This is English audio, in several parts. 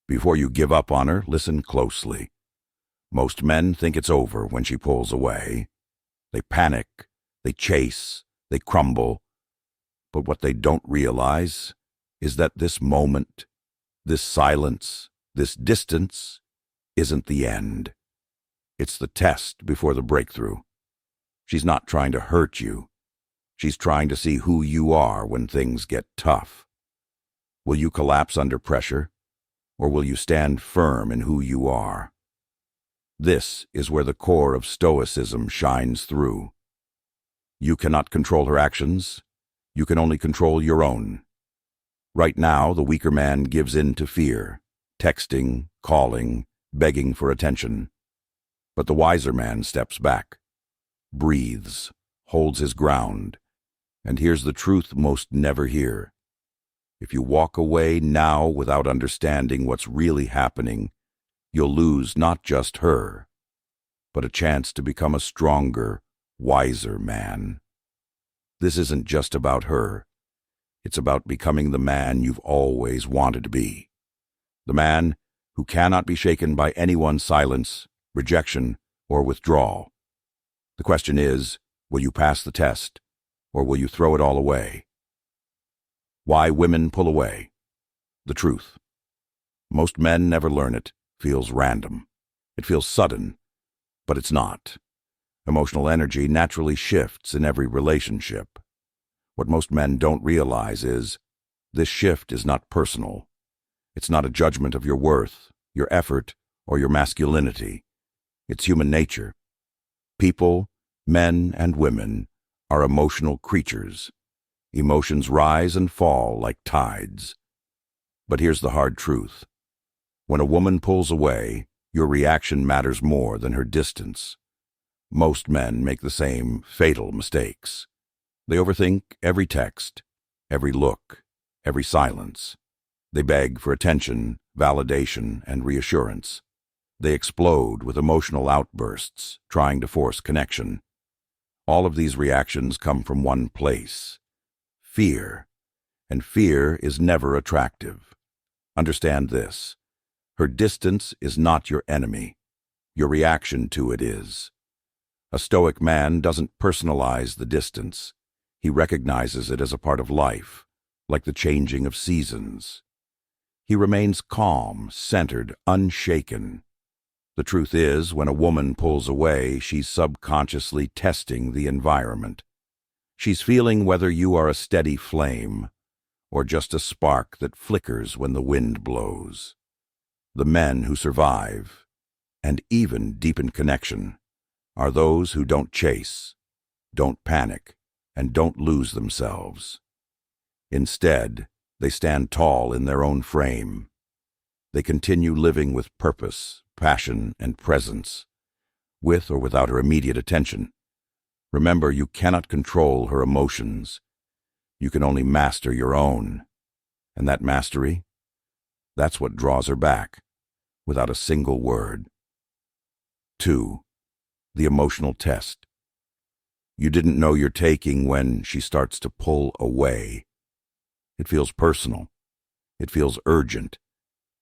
Before you give up on her, listen closely. Most men think it's over when she pulls away. They panic, they chase, they crumble. But what they don't realize is that this moment, this silence, this distance isn't the end. It's the test before the breakthrough. She's not trying to hurt you. She's trying to see who you are when things get tough. Will you collapse under pressure, or will you stand firm in who you are? This is where the core of Stoicism shines through. You cannot control her actions. You can only control your own. Right now, the weaker man gives in to fear, texting, calling, begging for attention. But the wiser man steps back, breathes, holds his ground, and hears the truth most never hear. If you walk away now without understanding what's really happening, you'll lose not just her, but a chance to become a stronger, wiser man. This isn't just about her. It's about becoming the man you've always wanted to be. The man who cannot be shaken by anyone's silence, rejection, or withdrawal. The question is, will you pass the test, or will you throw it all away? Why women pull away. The truth. Most men never learn it. Feels random. It feels sudden, but it's not. Emotional energy naturally shifts in every relationship. What most men don't realize is, this shift is not personal. It's not a judgment of your worth, your effort, or your masculinity. It's human nature. People, men and women, are emotional creatures. Emotions rise and fall like tides. But here's the hard truth. When a woman pulls away, your reaction matters more than her distance. Most men make the same fatal mistakes. They overthink every text, every look, every silence. They beg for attention, validation, and reassurance. They explode with emotional outbursts, trying to force connection. All of these reactions come from one place: fear. And fear is never attractive. Understand this. Her distance is not your enemy. Your reaction to it is. A Stoic man doesn't personalize the distance. He recognizes it as a part of life, like the changing of seasons. He remains calm, centered, unshaken. The truth is, when a woman pulls away, she's subconsciously testing the environment. She's feeling whether you are a steady flame, or just a spark that flickers when the wind blows. The men who survive, and even deepen connection, are those who don't chase, don't panic, and don't lose themselves. Instead, they stand tall in their own frame. They continue living with purpose, passion, and presence, with or without her immediate attention. Remember, you cannot control her emotions. You can only master your own. And that mastery, that's what draws her back, without a single word. 2. The emotional test. You didn't know you're taking when she starts to pull away. It feels personal. It feels urgent.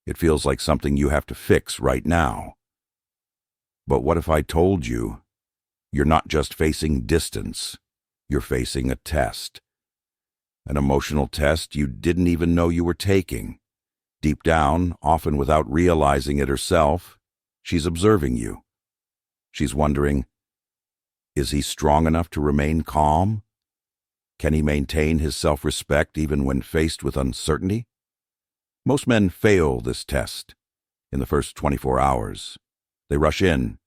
It feels like something you have to fix right now. But what if I told you, you're not just facing distance, you're facing a test. An emotional test you didn't even know you were taking. Deep down, often without realizing it herself, she's observing you. She's wondering, is he strong enough to remain calm? Can he maintain his self-respect even when faced with uncertainty? Most men fail this test in the first 24 hours. They rush in,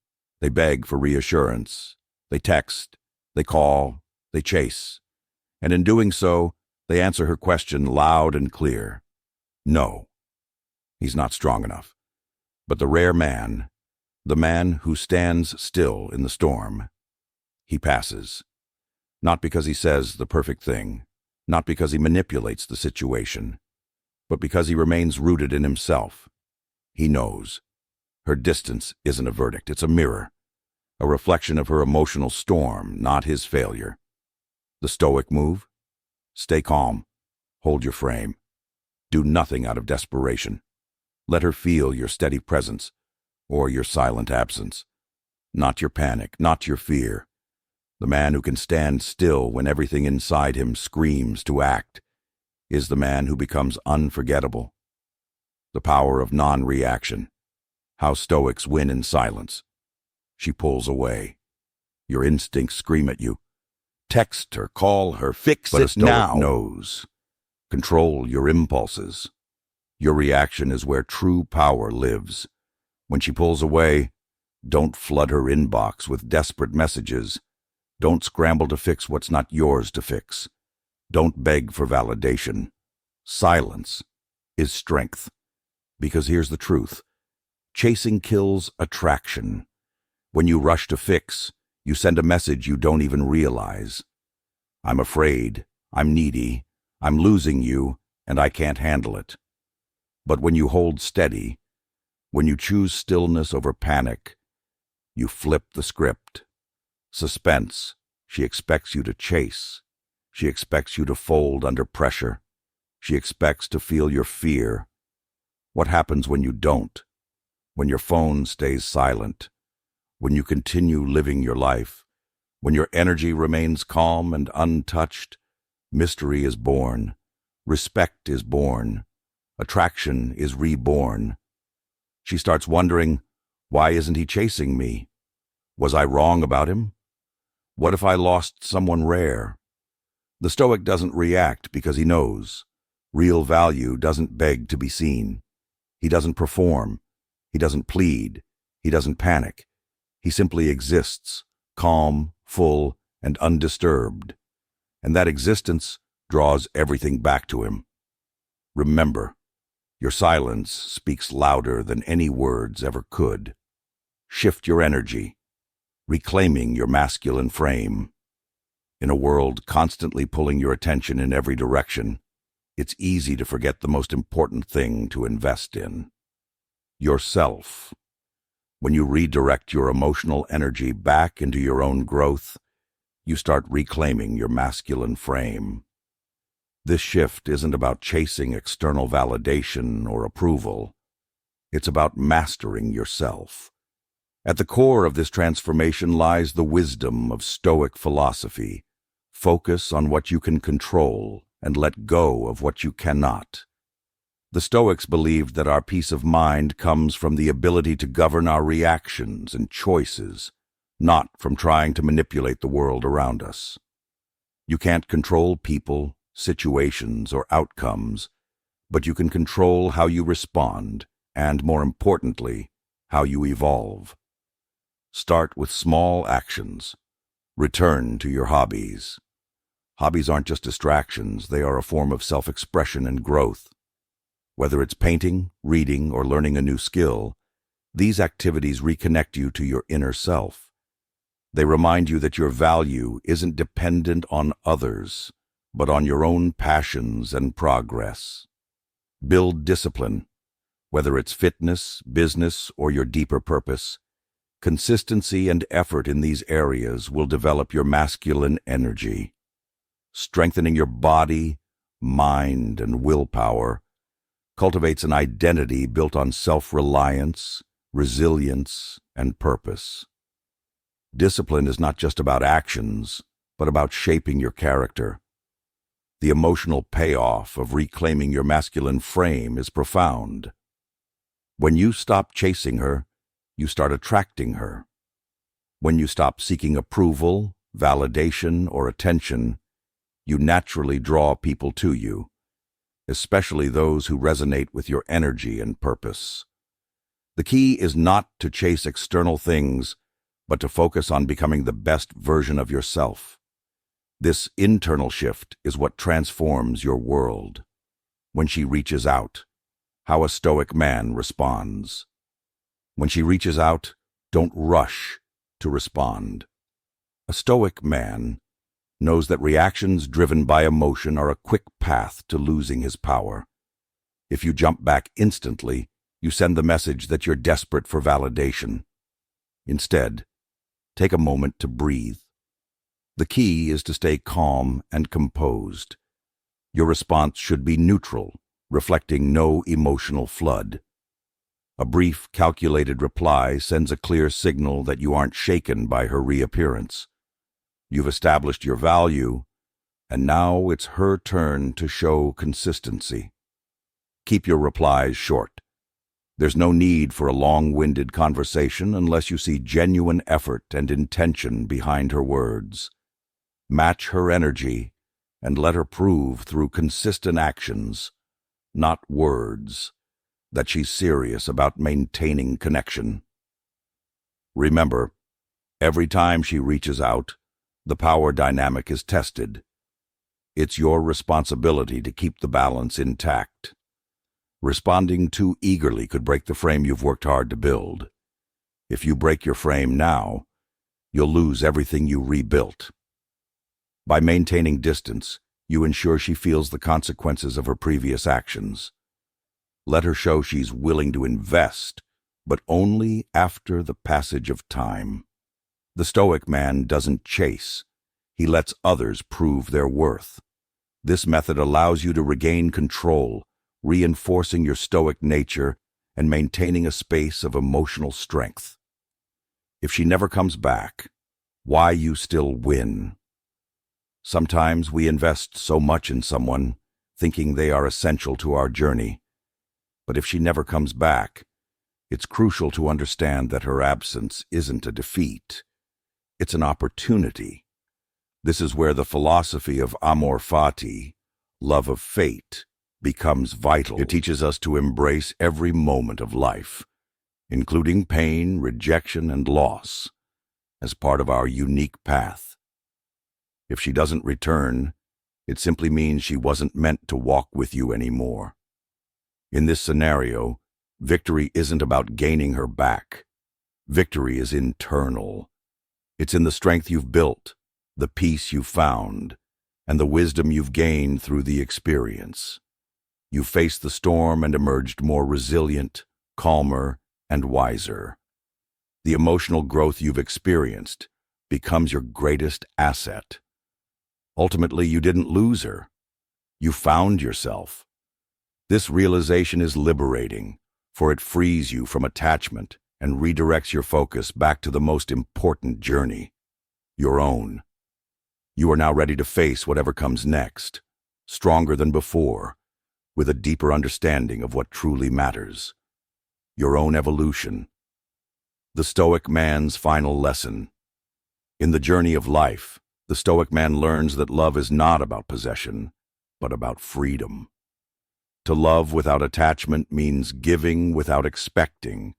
they beg for reassurance, they text, they call, they chase. And in doing so, they answer her question loud and clear. No, he's not strong enough. But the rare man, the man who stands still in the storm, he passes. Not because he says the perfect thing, not because he manipulates the situation, but because he remains rooted in himself. He knows. Her distance isn't a verdict, it's a mirror, a reflection of her emotional storm, not his failure. The Stoic move? Stay calm. Hold your frame. Do nothing out of desperation. Let her feel your steady presence or your silent absence. Not your panic, not your fear. The man who can stand still when everything inside him screams to act is the man who becomes unforgettable. The power of non-reaction. How Stoics win in silence. She pulls away. Your instincts scream at you. Text her, call her, fix it now. But a Stoic knows. Control your impulses. Your reaction is where true power lives. When she pulls away, don't flood her inbox with desperate messages. Don't scramble to fix what's not yours to fix. Don't beg for validation. Silence is strength. Because here's the truth. Chasing kills attraction. When you rush to fix, you send a message you don't even realize. I'm afraid, I'm needy, I'm losing you, and I can't handle it. But when you hold steady, when you choose stillness over panic, you flip the script. Suspense. She expects you to chase. She expects you to fold under pressure. She expects to feel your fear. What happens when you don't? When your phone stays silent? When you continue living your life? When your energy remains calm and untouched? Mystery is born. Respect is born. Attraction is reborn. She starts wondering, why isn't he chasing me? Was I wrong about him? What if I lost someone rare? The Stoic doesn't react because he knows. Real value doesn't beg to be seen. He doesn't perform. He doesn't plead. He doesn't panic. He simply exists, calm, full, and undisturbed. And that existence draws everything back to him. Remember, your silence speaks louder than any words ever could. Shift your energy, reclaiming your masculine frame. In a world constantly pulling your attention in every direction, it's easy to forget the most important thing to invest in: yourself. When you redirect your emotional energy back into your own growth, you start reclaiming your masculine frame. This shift isn't about chasing external validation or approval. It's about mastering yourself. At the core of this transformation lies the wisdom of Stoic philosophy. Focus on what you can control and let go of what you cannot. The Stoics believed that our peace of mind comes from the ability to govern our reactions and choices, not from trying to manipulate the world around us. You can't control people, situations, or outcomes, but you can control how you respond and, more importantly, how you evolve. Start with small actions. Return to your hobbies. Hobbies aren't just distractions, they are a form of self-expression and growth. Whether it's painting, reading, or learning a new skill, these activities reconnect you to your inner self. They remind you that your value isn't dependent on others, but on your own passions and progress. Build discipline. Whether it's fitness, business, or your deeper purpose, consistency and effort in these areas will develop your masculine energy. Strengthening your body, mind, and willpower cultivates an identity built on self-reliance, resilience, and purpose. Discipline is not just about actions, but about shaping your character. The emotional payoff of reclaiming your masculine frame is profound. When you stop chasing her, you start attracting her. When you stop seeking approval, validation, or attention, you naturally draw people to you, especially those who resonate with your energy and purpose. The key is not to chase external things, but to focus on becoming the best version of yourself. This internal shift is what transforms your world. When she reaches out, how a Stoic man responds. When she reaches out, don't rush to respond. A Stoic man knows that reactions driven by emotion are a quick path to losing his power. If you jump back instantly, you send the message that you're desperate for validation. Instead, take a moment to breathe. The key is to stay calm and composed. Your response should be neutral, reflecting no emotional flood. A brief, calculated reply sends a clear signal that you aren't shaken by her reappearance. You've established your value, and now it's her turn to show consistency. Keep your replies short. There's no need for a long-winded conversation unless you see genuine effort and intention behind her words. Match her energy and let her prove through consistent actions, not words, that she's serious about maintaining connection. Remember, every time she reaches out, the power dynamic is tested. It's your responsibility to keep the balance intact. Responding too eagerly could break the frame you've worked hard to build. If you break your frame now, you'll lose everything you rebuilt. By maintaining distance, you ensure she feels the consequences of her previous actions. Let her show she's willing to invest, but only after the passage of time. The Stoic man doesn't chase. He lets others prove their worth. This method allows you to regain control, reinforcing your Stoic nature and maintaining a space of emotional strength. If she never comes back, why you still win? Sometimes we invest so much in someone, thinking they are essential to our journey. But if she never comes back, it's crucial to understand that her absence isn't a defeat. It's an opportunity. This is where the philosophy of amor fati, love of fate, becomes vital. It teaches us to embrace every moment of life, including pain, rejection, and loss, as part of our unique path. If she doesn't return, it simply means she wasn't meant to walk with you anymore. In this scenario, victory isn't about gaining her back. Victory is internal. It's in the strength you've built, the peace you've found, and the wisdom you've gained through the experience. You faced the storm and emerged more resilient, calmer, and wiser. The emotional growth you've experienced becomes your greatest asset. Ultimately, you didn't lose her. You found yourself. This realization is liberating, for it frees you from attachment and redirects your focus back to the most important journey, your own. You are now ready to face whatever comes next, stronger than before, with a deeper understanding of what truly matters, your own evolution. The Stoic man's final lesson. In the journey of life, the Stoic man learns that love is not about possession, but about freedom. To love without attachment means giving without expecting,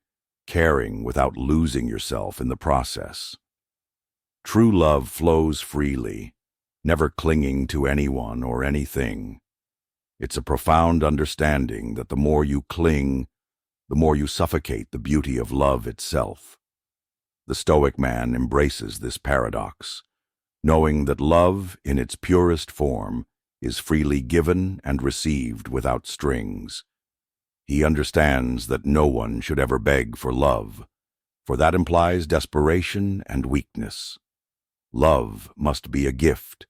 caring without losing yourself in the process. True love flows freely, never clinging to anyone or anything. It's a profound understanding that the more you cling, the more you suffocate the beauty of love itself. The Stoic man embraces this paradox, knowing that love, in its purest form, is freely given and received without strings. He understands that no one should ever beg for love, for that implies desperation and weakness. Love must be a gift,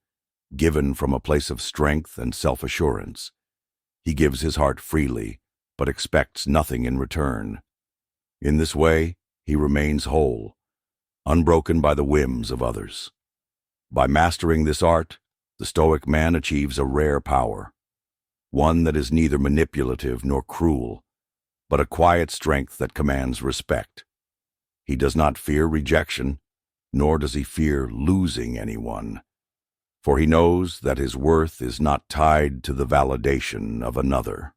given from a place of strength and self-assurance. He gives his heart freely, but expects nothing in return. In this way, he remains whole, unbroken by the whims of others. By mastering this art, the Stoic man achieves a rare power, one that is neither manipulative nor cruel, but a quiet strength that commands respect. He does not fear rejection, nor does he fear losing anyone, for he knows that his worth is not tied to the validation of another.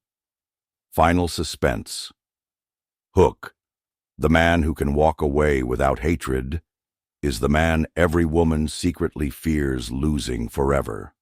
Final suspense. Hook. The man who can walk away without hatred is the man every woman secretly fears losing forever.